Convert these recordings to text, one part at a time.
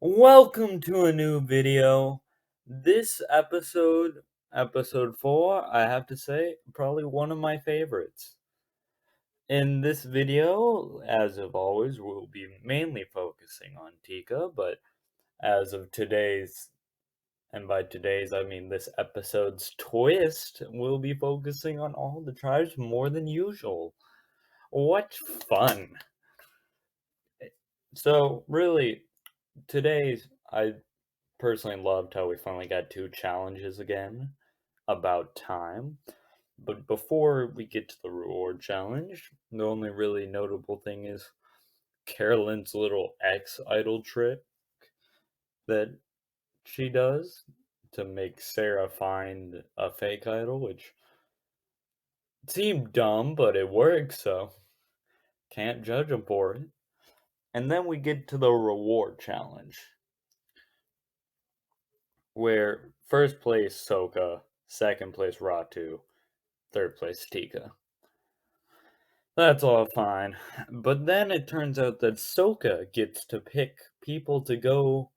Welcome to a new video. This episode 4, I have to say, probably one of my favorites. In this video, as of always, we'll be mainly focusing on Tika, but as of today's, and by today's I mean this episode's twist, we'll be focusing on all the tribes more than usual. What fun! So, really, today's, I personally loved how we finally got two challenges again. About time. But before we get to the reward challenge, the only really notable thing is Carolyn's little X idol trick that she does to make Sarah find a fake idol, which seemed dumb, but it works, so can't judge them for it. And then we get to the reward challenge, where first place Soka, second place Ratu, third place Tika. That's all fine. But then it turns out that Soka gets to pick people to go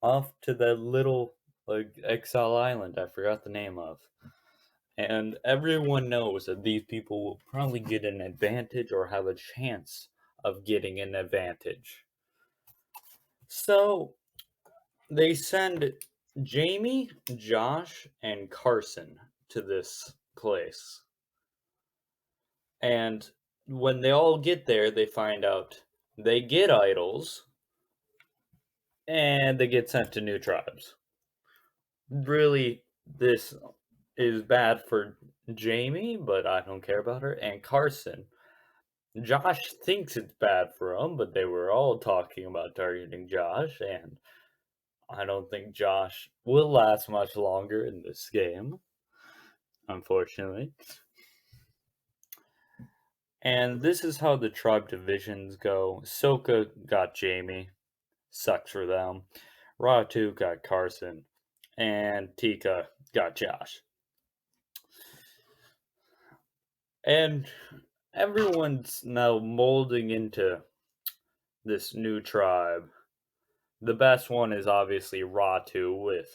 off to that little exile island I forgot the name of. And everyone knows that these people will probably get an advantage or have a chance of getting an advantage. So they send Jamie, Josh, and Carson to this place. And when they all get there, they find out they get idols and they get sent to new tribes. Really, this is bad for Jamie, but I don't care about her. And Carson. Josh thinks it's bad for him, but they were all talking about targeting Josh, and I don't think Josh will last much longer in this game, unfortunately. And this is how the tribe divisions go. Soka got Jamie. Sucks for them. Ratu got Carson. And Tika got Josh. And everyone's now molding into this new tribe. The best one is obviously Ratu, with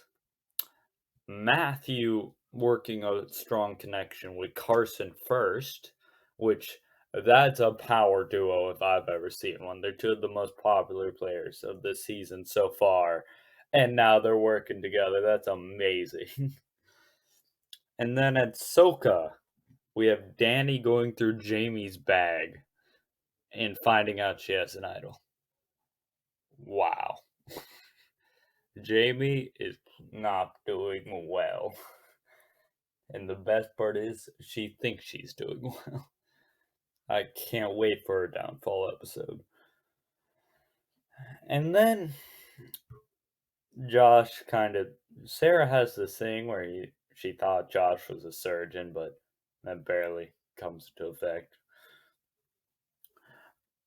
Matthew working a strong connection with Carson first, which that's a power duo if I've ever seen one. They're two of the most popular players of this season so far, and now they're working together. That's amazing. And then at Soka, we have Danny going through Jamie's bag and finding out she has an idol. Wow. Jamie is not doing well. And the best part is, she thinks she's doing well. I can't wait for her downfall episode. And then Josh Sarah has this thing where she thought Josh was a surgeon, but that barely comes into effect.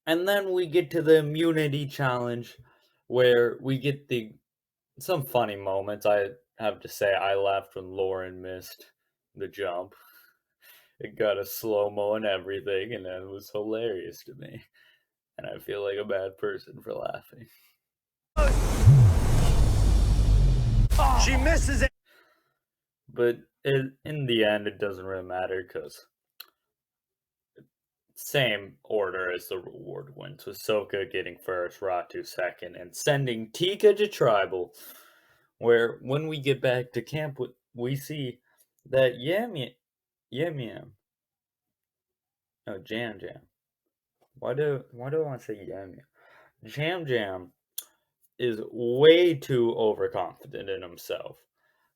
And then we get to the immunity challenge, where we get some funny moments. I have to say, I laughed when Lauren missed the jump. It got a slow-mo and everything, and that was hilarious to me. And I feel like a bad person for laughing. She misses it. But in the end, it doesn't really matter, because same order as the reward wins, with Soka getting first, Ratu second, and sending Tika to tribal. Where when we get back to camp, we see that Yam Yam, no, Jam Jam. Why do I want to say Yam Yam? Jam Jam is way too overconfident in himself.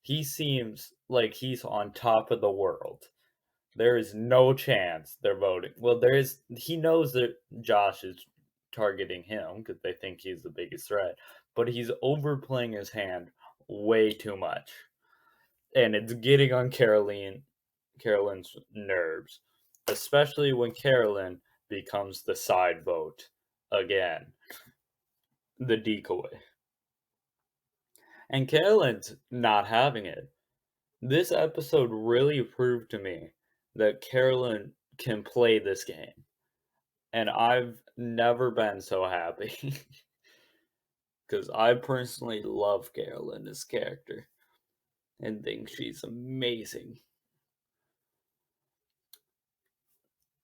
He seems like he's on top of the world. There is no chance they're voting. Well, there is. He knows that Josh is targeting him because they think he's the biggest threat, but he's overplaying his hand way too much, and it's getting on Carolyn's nerves, especially when Carolyn becomes the side vote again, the decoy. And Carolyn's not having it. This episode really proved to me that Carolyn can play this game, and I've never been so happy. because I personally love Carolyn as character and think she's amazing.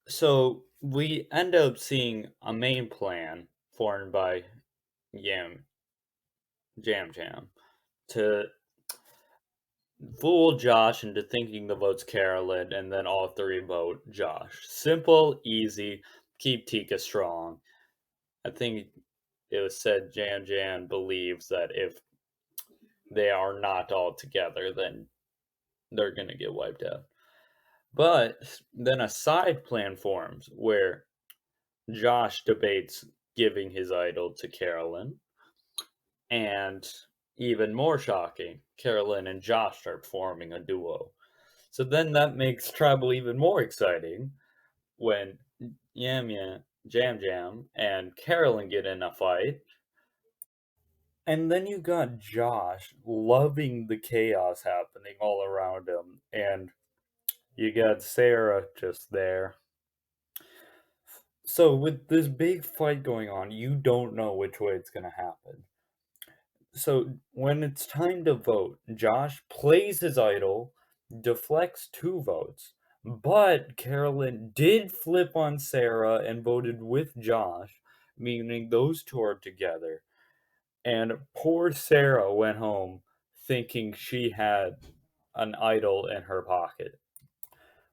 So we end up seeing a main plan formed by Jam Jam to fool Josh into thinking the vote's Carolyn, and then all three vote Josh. Simple, easy, keep Tika strong. I think it was said Jam believes that if they are not all together, then they're gonna get wiped out. But then a side plan forms where Josh debates giving his idol to Carolyn, and even more shocking, Carolyn and Josh start forming a duo. So then that makes Tribal even more exciting when Jam, and Carolyn get in a fight. And then you got Josh loving the chaos happening all around him, and you got Sarah just there. So with this big fight going on, you don't know which way it's going to happen. So when it's time to vote, Josh plays his idol, deflects 2 votes, but Carolyn did flip on Sarah and voted with Josh, meaning those 2 are together. And poor Sarah went home thinking she had an idol in her pocket,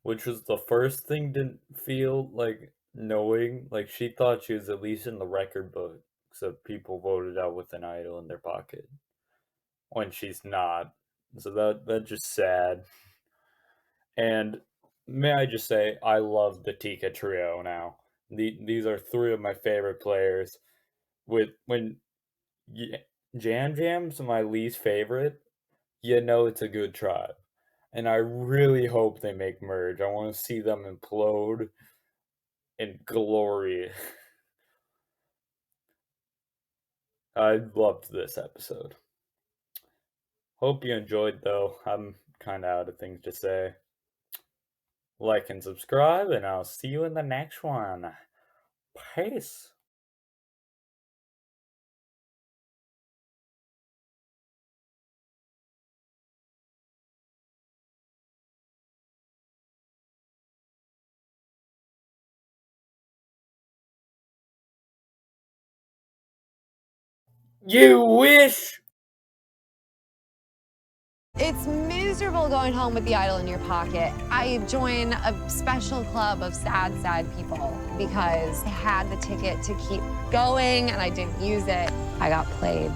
which was the first thing to feel like knowing. Like, she thought she was at least in the record book, so people voted out with an idol in their pocket when she's not. So that's just sad. And may I just say, I love the Tika trio now. These are 3 of my favorite players. When Jam's my least favorite, it's a good tribe. And I really hope they make merge. I want to see them implode in glory. I loved this episode. Hope you enjoyed, though. I'm kind of out of things to say. Like and subscribe, and I'll see you in the next one. Peace. You wish! It's miserable going home with the idol in your pocket. I joined a special club of sad people because I had the ticket to keep going and I didn't use it. I got played.